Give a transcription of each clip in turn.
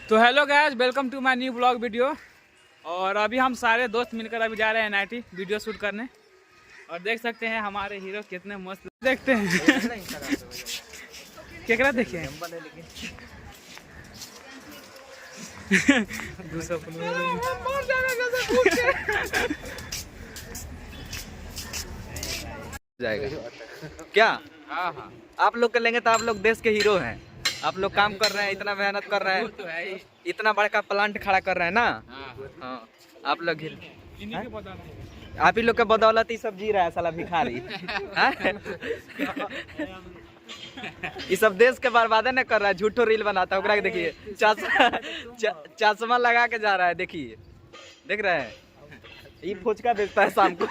तो hello guys, welcome to my new blog video. और अभी हम सारे दोस्त मिलकर अभी जा रहे हैं NIT वीडियो शूट करने। और देख सकते हैं हमारे हीरो कितने मस्त देखते हैं। केकरा देखिए जाएगा क्या? हाँ हाँ, आप लोग कर लेंगे तो आप लोग देश के हीरो हैं। आप लोग काम कर रहे हैं, इतना मेहनत कर रहे तो है हैं, ही। इतना बड़ा प्लांट खड़ा कर रहे हैं ना। हाँ, हाँ, आप लोग इन्हीं के पता नहीं। आप ही लोग के बदौलत ही सब जी रहा है साला भिखारी। हाँ? ये सब देश के बर्बादे न कर रहा है, झूठो रील बनाता है। ओकरा के देखिए चश्मा लगा के जा रहा है, देखिए देख रहे हैं। ये फुचका बेचता है शाम को।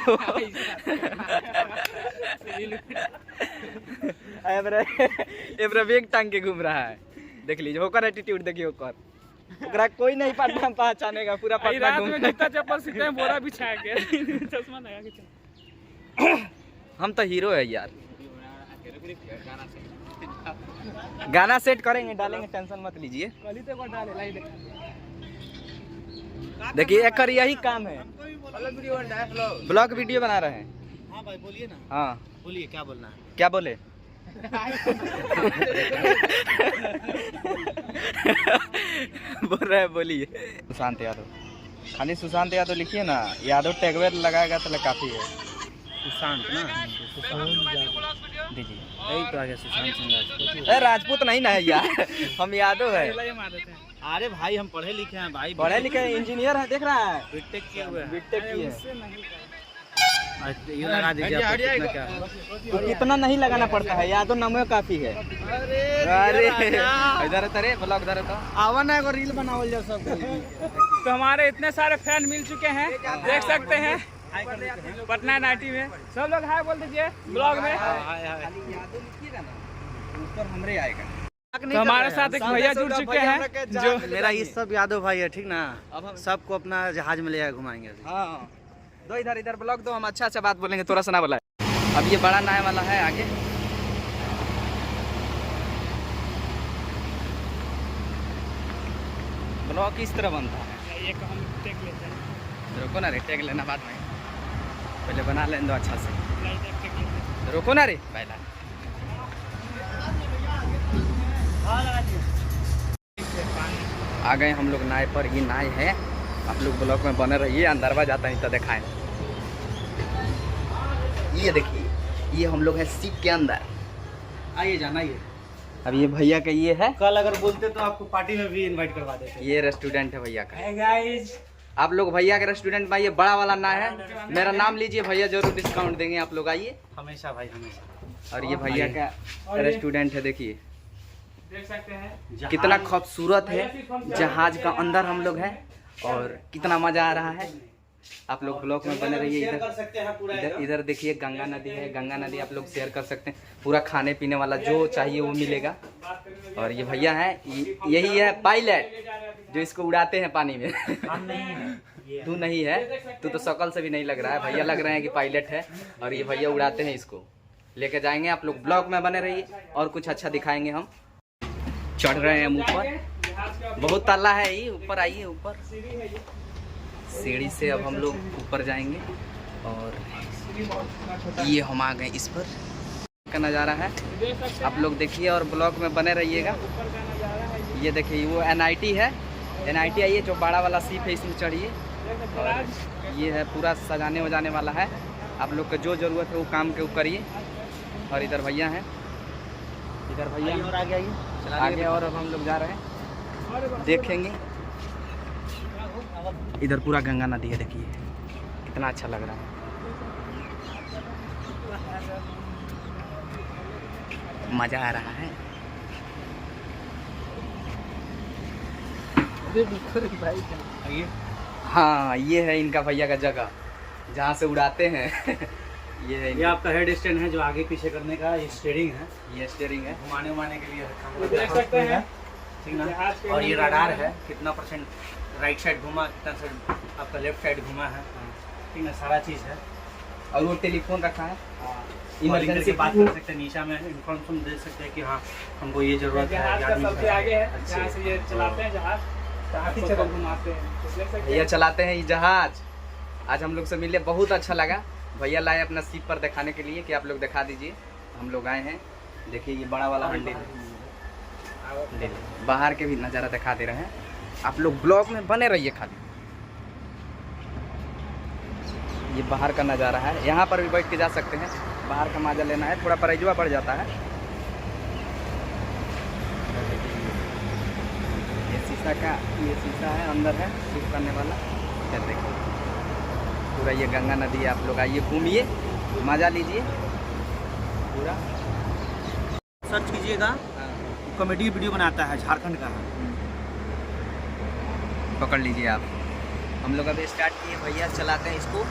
बैग टांग के घूम रहा है, देख लीजिए। होकर एटीट्यूड देखिए, ओकरा कोई नहीं पहचानेगा। पूरा पटना रात में जूता चप्पल सीखते हैं, बोरा बिछा के चश्मा लगा के चल। हम तो हीरो है यार। गाना सेट करेंगे, डालेंगे, टेंशन मत लीजिए। देखिए एक यही काम है, ब्लॉग वीडियो बना रहे हैं। हाँ भाई बोलिए ना। हाँ बोलिए, क्या बोलना है? क्या बोले? बोल रहे हैं, बोलिए। सुशांत यादव, खाली सुशांत यादव लिखिए ना। यादव टैगवेर लगाएगा तो काफी है। सुशांत ना, दीजिए। यही तो आ गया सुशांत सिंह राजपूत। राजपूत नहीं ना है यार, हम यादव है। अरे भाई हम पढ़े लिखे हैं भाई, पढ़े लिखे इंजीनियर है, देख रहा है। बीटेक किए हुए हैं। बीटेक किए। ये लगा दीजिए, आपको कितना क्या है? तो कितना नहीं लगाना पड़ता है, यादव नाम काफी है। अरे इधर तरे ब्लॉग इधर तो आवा ना एगो रील बनाओ जा सब। तो हमारे इतने सारे फैन मिल चुके हैं, देख सकते हैं पटना NIT में। सब लोग हाय बोल दीजिए ब्लॉग में। ऊपर हमरे आएगा। तो हमारे साथ एक भैया जुड़ चुके हैं जो मेरा ये सब यादव भाई है, ठीक ना। अब सबको अपना जहाज में ले आए घुमाएंगे। हाँ, दो इधर इधर ब्लॉग दो, हम अच्छा बात बोलेंगे, थोड़ा सा ना बोला। अब ये बड़ा नाय वाला है आगे। ब्लॉग किस तरह बनता है? एक हम टेक लेते हैं। रुको ना रे, टैग लेना बाद में, पहले बना लें दो अच्छा से। टेक लेते हैं। रुको ना रे पहला। आ गए हम लोग नाय पर। ये नाय है, आप लोग ब्लॉक में बने रहिए। अंदरवा जाता नहीं तो दिखाएं। ये देखिए, ये हम लोग हैं शिप के अंदर। आइए जाना ये। अब ये भैया का ये है। कल अगर बोलते तो आपको पार्टी में भी इनवाइट करवा देते। ये रेस्टोरेंट है भैया का। Hey guys, आप लोग भैया के रेस्टोरेंट में आइए, बड़ा वाला ना है। मेरा नाम लीजिए, भैया जरूर डिस्काउंट देंगे। आप लोग आइए। हमेशा भाई हमेशा। और ये भैया का रेस्टोरेंट है, देखिए देख सकते हैं कितना खूबसूरत है। जहाज का अंदर हम लोग हैं और कितना मजा आ रहा है। आप लोग ब्लॉग में बने रहिए। इधर देखिए गंगा नदी है। गंगा नदी आप लोग शेयर कर सकते हैं। पूरा खाने पीने वाला जो चाहिए वो मिलेगा। और ये भैया हैं, यही है पायलट जो इसको उड़ाते हैं पानी में। तू नहीं है, तू तो शकल से भी नहीं लग रहा है। भैया लग रहे हैं कि पायलट है, और ये भैया उड़ाते हैं, इसको लेके जाएंगे। आप लोग ब्लॉग में बने रहिए और कुछ अच्छा दिखाएंगे। हम चढ़ रहे हैं हम ऊपर, बहुत ताला है ये। ऊपर आइए, ऊपर सीढ़ी से अब हम लोग ऊपर जाएंगे। और ये हम आ गए इस पर का नज़ारा है। आप लोग देखिए और ब्लॉग में बने रहिएगा। ये देखिए वो NIT है। NIT आइए, जो बड़ा वाला सीप है इसमें चढ़िए। और ये है पूरा सजाने वजाने वाला है। आप लोग को जो ज़रूरत है वो काम के वो करिए। और इधर भैया हैं, इधर भैया और आगे। और अब हम लोग जा रहे हैं, देखेंगे। इधर पूरा गंगा नदी है, देखिए कितना अच्छा लग रहा है। मजा आ रहा है। हाँ, ये है इनका भैया का जगह जहाँ से उड़ाते हैं। ये है ये आपका हेड स्टैंड है जो आगे पीछे करने का। ये स्टीयरिंग है, ये स्टीयरिंग है। घुमाने उमाने के लिए देख सकते हैं। ठीक ना। और ये रडार है, कितना परसेंट राइट साइड घुमा, कितना साइड आपका लेफ्ट साइड घुमा है, ठीक ना। सारा चीज़ है। और वो टेलीफोन रखा है, इमरजेंसी बात कर सकते हैं। नीचा में इन्फॉर्मेशन दे सकते हैं कि हाँ हमको ये जरूरत है। जहाज का सबसे आगे है, जहाँ से ये चलाते हैं जहाज। आपको घुमाते हैं। तो देख सकते भैया चलाते हैं ये जहाज। आज हम लोग से मिले, बहुत अच्छा लगा। भैया लाए अपना सीप पर दिखाने के लिए कि आप लोग दिखा दीजिए। हम लोग आए हैं, देखिए ये बड़ा वाला हंडी बाहर के भी नज़ारा दिखा दे रहे हैं। आप लोग ब्लॉग में बने रहिए खाली। ये बाहर का नज़ारा है, यहाँ पर भी बैठ के जा सकते हैं। बाहर का मजा लेना है, थोड़ा प्राइजवा बढ़ जाता है। ये शीशा का, ये शीशा है, अंदर है शूट करने वाला। ये देखिए पूरा ये गंगा नदी है। आप लोग आइए, घूमिए, मज़ा लीजिए पूरा। सर्च कीजिएगा, कॉमेडी वीडियो बनाता है, झारखंड का है। पकड़ लीजिए आप। हम लोग अभी स्टार्ट किए, भैया चलाते हैं इसको,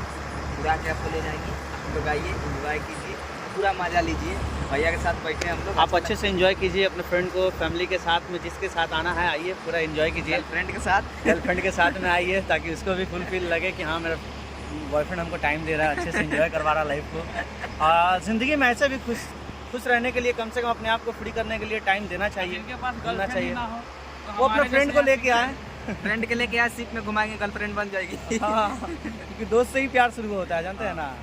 पूरा के आपको ले जाएंगे। आप लोग आइए, एंजॉय कीजिए, पूरा मज़ा लीजिए। भैया के साथ बैठे हम लोग। आप अच्छे से एंजॉय कीजिए अपने फ्रेंड को, फैमिली के साथ में, जिसके साथ आना है आइए, पूरा एंजॉय कीजिए। फ्रेंड के साथ, गर्लफ्रेंड के साथ में आइए, ताकि उसको भी फुलफिल लगे कि हाँ मेरा बॉयफ्रेंड हमको टाइम दे रहा है, अच्छे से एंजॉय करवा रहा है लाइफ को। ज़िंदगी में ऐसे भी खुश रहने के लिए कम से कम अपने आप को फ्री करने के लिए टाइम देना चाहिए, जिनके पास मिलना गर्लफ्रेंड चाहिए। ना हो तो वो अपने हमारे फ्रेंड को जैसे लेके आए। फ्रेंड के लेके आज सीप में घुमाएंगे, गर्लफ्रेंड बन जाएगी। हाँ, क्योंकि दोस्त से ही प्यार शुरू होता है, जानते हैं ना।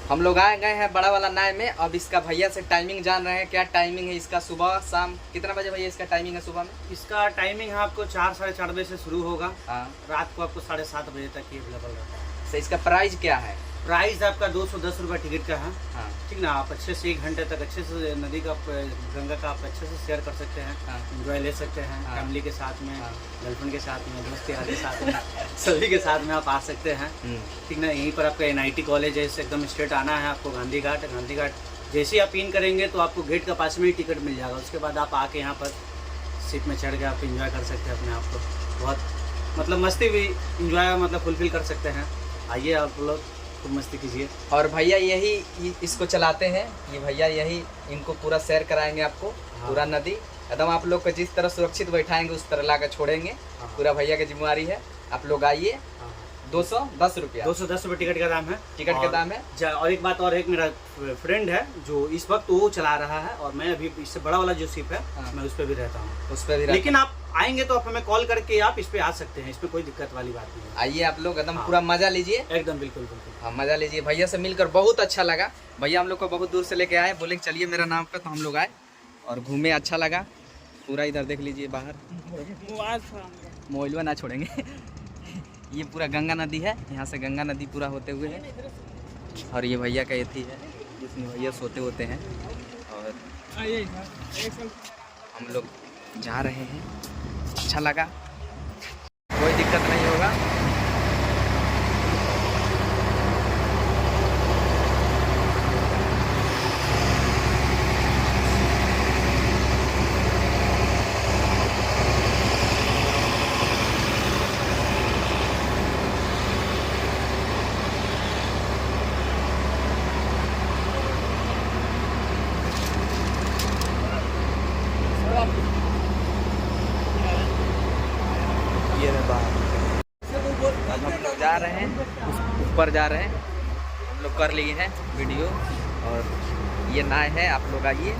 हम लोग आए गए हैं बड़ा वाला नाव में। अब इसका भैया से टाइमिंग जान रहे हैं, क्या टाइमिंग है इसका, सुबह शाम कितना बजे भैया इसका टाइमिंग है सुबह में? इसका टाइमिंग है आपको 4 साढ़े 4 बजे से शुरू होगा, हाँ। रात को आपको 7:30 बजे तक ये अवेलेबल रहता है। तो इसका प्राइस क्या है? प्राइस आपका 210 रुपये टिकट का है। हाँ। ठीक ना, आप अच्छे से 1 घंटे तक अच्छे से नदी का, गंगा का आप अच्छे से शेयर कर सकते हैं, हाँ। एंजॉय ले सकते हैं। हाँ। फैमिली के साथ में, हाँ। गर्लफ्रेंड के साथ में, दोस्त यार के साथ में, सभी के साथ में आप आ सकते हैं। ठीक ना, यहीं पर आपका NIT कॉलेज है, इससे एकदम स्ट्रेट आना है आपको गांधी घाट। जैसे ही आप इन करेंगे तो आपको गेट का पास में ही टिकट मिल जाएगा। उसके बाद आप आके यहाँ पर सीट में चढ़ के आप इंजॉय कर सकते हैं अपने आप को, बहुत मतलब मस्ती भी इंजॉय मतलब फुलफिल कर सकते हैं। आइए आप लोग खूब मस्ती कीजिए। और भैया यही इसको चलाते हैं, ये भैया यही इनको पूरा शेयर कराएंगे आपको। हाँ। पूरा नदी एकदम आप लोग को जिस तरह सुरक्षित बैठाएंगे उस तरह लाकर छोड़ेंगे। हाँ। पूरा भैया की जिम्मेवारी है। आप लोग आइए, 210 रुपया 210 रुपये टिकट का दाम है। टिकट का दाम है। और एक बात और है, मेरा फ्रेंड है जो इस वक्त वो चला रहा है, और मैं अभी इससे बड़ा वाला जो शिप है, हाँ। मैं उस पर भी रहता हूँ। उस पर भी लेकिन आप आएंगे तो आप हमें कॉल करके आप इस पे आ सकते हैं, इस पे कोई दिक्कत वाली बात नहीं है। आइए आप लोग एकदम हाँ। पूरा मजा लीजिए, एकदम बिल्कुल बिल्कुल। हाँ मजा लीजिए। भैया से मिलकर बहुत अच्छा लगा। भैया हम लोग को बहुत दूर से लेके आए, बोले कि चलिए मेरा नाम पे, तो हम लोग आए और घूमे, अच्छा लगा पूरा। इधर देख लीजिए बाहर, मोबाइल ना छोड़ेंगे। ये पूरा गंगा नदी है, यहाँ से गंगा नदी पूरा होते हुए है। और ये भैया का एथी है जिसमें भैया सोते होते हैं। और हम लोग जा रहे हैं, अच्छा लगा, कोई दिक्कत नहीं होगा। ये रहे बाहर, अब हम लोग जा रहे हैं, ऊपर जा रहे हैं। हम लोग कर लिए हैं वीडियो, और ये नाव है। आप लोग आइए,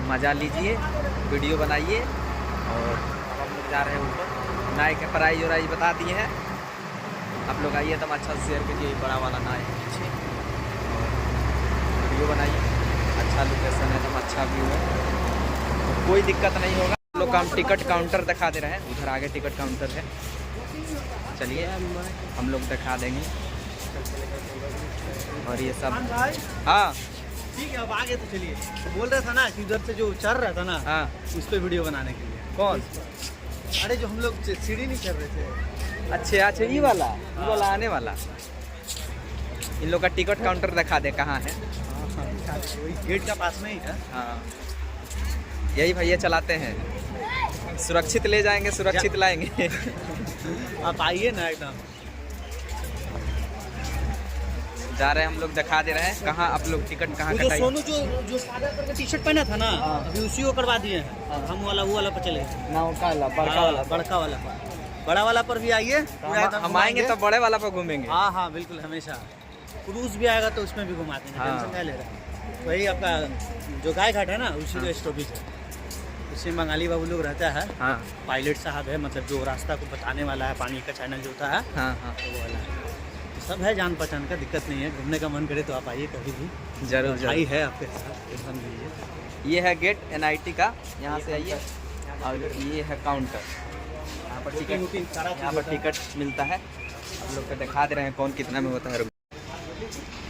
मज़ा लीजिए, वीडियो बनाइए। और अब हम लोग जा रहे हैं ऊपर। नाव के प्राइस और बता दिए हैं। आप लोग आइए, एकदम अच्छा से शेयर कीजिए। बड़ा वाला नाव है पीछे, और वीडियो बनाइए। अच्छा लोकेशन है, एकदम अच्छा व्यू है, तो कोई दिक्कत नहीं होगा। हम लोग का हम टिकट काउंटर दिखा दे रहे हैं, उधर आगे टिकट काउंटर है। चलिए हम लोग दिखा देंगे। और ये सब, हाँ ठीक है, अब आगे तो चलिए। तो बोल रहा था ना कि उधर से जो चढ़ रहा था ना, हाँ। उस पर वीडियो बनाने के लिए। कौन? अरे जो हम लोग सीढ़ी नहीं चढ़ रहे थे। अच्छा ये वाला आने वाला। इन लोग का टिकट काउंटर दिखा दे कहाँ है। वही गेट का पास में ही है। हाँ, यही भैया चलाते हैं, सुरक्षित ले जाएंगे, सुरक्षित लाएंगे। आप आइए ना, एकदम जा रहे हैं हम लोग, दिखा दे रहे हैं कहाँ आप लोग टिकट कहाँ वो जो कटाइए। सोनू जो सादा करके टी-शर्ट पहना था ना, अभी उसी को करवा दिए हैं। हम वाला वो वाला पर चले, बड़का वाला पर, बड़ा वाला पर भी आइए। हम आएंगे तो बड़े वाला पर घूमेंगे। हाँ हाँ बिल्कुल, हमेशा। क्रूज भी आएगा तो उसमें भी घुमाते हैं, हाँ। टेंशन क्या ले रहा है। वही आपका जो गाय घाट है ना, उसी का स्टॉपेज है, इसमें बंगाली बाबू लोग रहता है, हाँ पायलट साहब है, मतलब जो रास्ता को बताने वाला है, पानी का चैनल जो होता है हाँ हाँ तो वो वाला है। तो सब है जान पहचान का, दिक्कत नहीं है। घूमने का मन करे तो आप आइए कभी भी, जरूर भाई जरूर। है आपके साथ, टेंशन लीजिए। ये है गेट NIT का, यहाँ से आइए। और ये है काउंटर, यहाँ पर टिकट, यहाँ पर टिकट मिलता है। आप लोग को दिखा दे रहे हैं कौन कितना में होता है।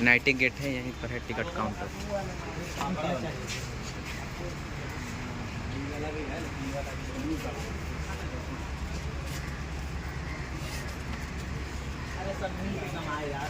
NIT गेट है, यहीं पर है टिकट काउंटर। अरे सब मिल के कमाए यार।